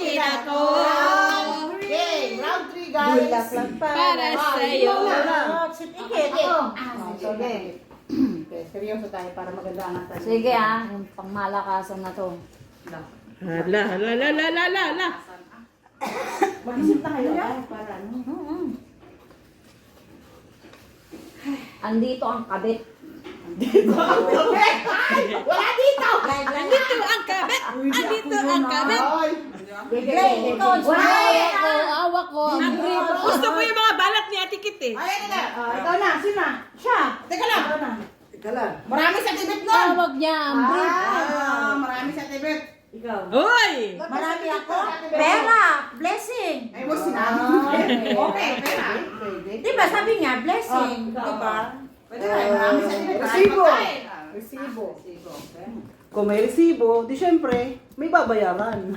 Akin ako. Okay, round 3 guys. Para sa'yo. Sige. Okay, seryoso tayo para maganda ang atal. Sige yung pangmalakasan na to. Hala. Mag-isip na kayo para ano. Andito ang kabit. Wala dito! Andito ang kabit. Andito ang kabit. Awa ko. Gusto ko yung mga balat ni Ate Kit eh. Ikaw na, sino na? Siya. Teka lang. Marami sa tibet nun. Tawag niya ang brief. Marami sa tibet. Hoy! Marami ako. Pera, blessing. Ay mo sinabi. Okay, pera. Di ba sabi niya, blessing. Di ba? Pwede na, marami sa tibet. Resibo. Kung may resibo, di syempre, may babayaran.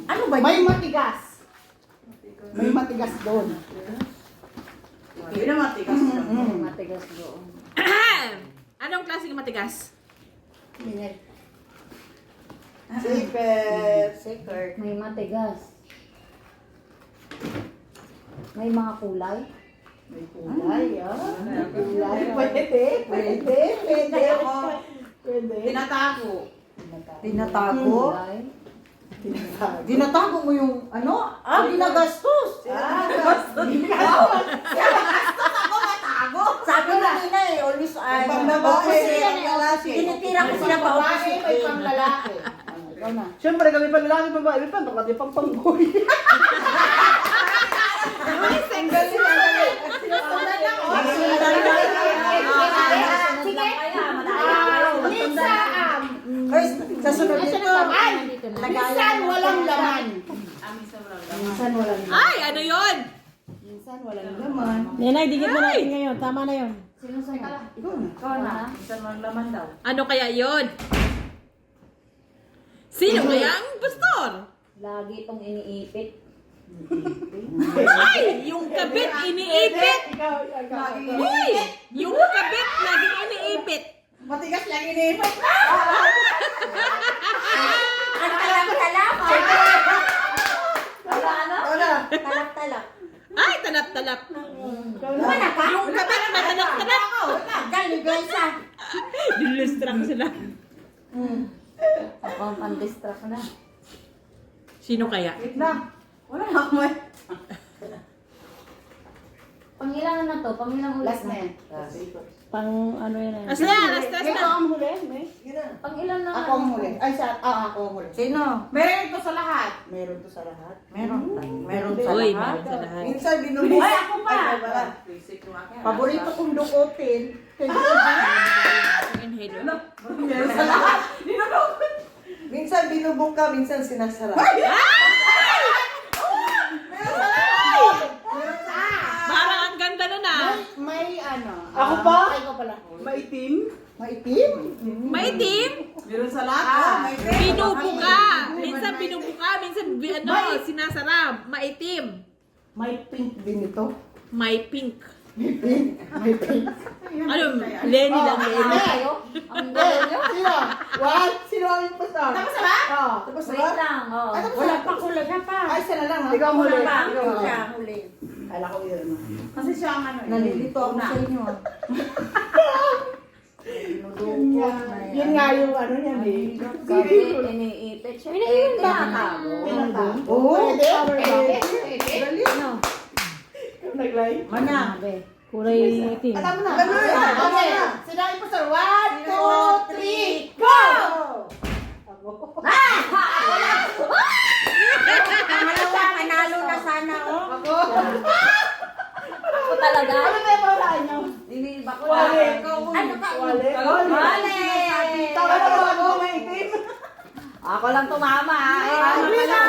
Ano ba May yun? matigas. May matigas doon. Yun ang matigas. Matigas doon. Anong klaseng matigas? Secret. May matigas. May mga kulay. May kulay, Pwede. Tinatago. Tinatago? Kulay. Dinatago mo yung ano? Ginagastos. Sabi na nila always ay tinitira ko sila pa Babae, may panglalaki. Ikaw na. Siyempre, kami pa lalaki, babae, may pantong, pang pangboy. Sa sunod nito, Minsan walang laman. Ay, ano yun? Minsan walang laman. Nenay, digit mo natin ngayon. Tama na yun. Sino sa Ikaw na. Ano kaya yun? Sino kaya ang pastor? Lagi itong iniipit. Ay, yung kabit iniipit. Uy, yung kabit laging iniipit. Matigas lang iniipit. ang talap-talap. Talap-talap. Ay, talap-talap. Wala ka? Yung kabit matalap-talap. Galigaysa. Dilustrang sila. Ako ang pan-distract na. Sino kaya? Wala na ako eh. Pangilan na to? Pangilang ulit Last na yan. Pang ano yun. Last na, last Ikaw na. ang huli, May. Pangilan na Ako ang huli. Ay, ako ang huli. Sino? Meron ito sa lahat. Meron to sa lahat. Meron sa Uy, lahat. meron sa lahat. Minsan binubuhay. Ay, ako pa. Paborito kong dukutin. Inhaler. Sa lahat. Minsan binubok ka, minsan sinasara. Parang ang ganda nun ah. May ano. Ako pa? Ay, ko pala. Maitim. Maitim? Maitim. Meron sa lahat. Binubuka. Minsan binubuka, minsan sinasarap. Maitim. May pink din ito. May pink. May pink. Ano? Lenny lang, Lenny. Sino? What? Sino ang impostor? Tapos na ba? Oo. Tapos na ba? Wait lang. Oh. Wala pa kulay na pa. Ay, isa na lang. Ikaw ang huli. Wala pa. Ikaw ang huli. Siya huli. Kala ko yun. Kasi siya ang ano. Nalilito ako sa inyo. Yun nga yung ano niya, eh. Kabit, iniipit siya. Tinatago. Oo. Pwede. Ano? Naglay. Mana. Kulay itim. Alam mo na. Okay. Sino ang impostor? 1, 2, 3, go! Pangalawa, panalo na sana. Oh. Ako talaga. Ano ba yung paulaan niyo? Diniba ko Wale. lang. Ano ka? Wale. Tama na ba ako? May itim. Ako lang tumama. Winner!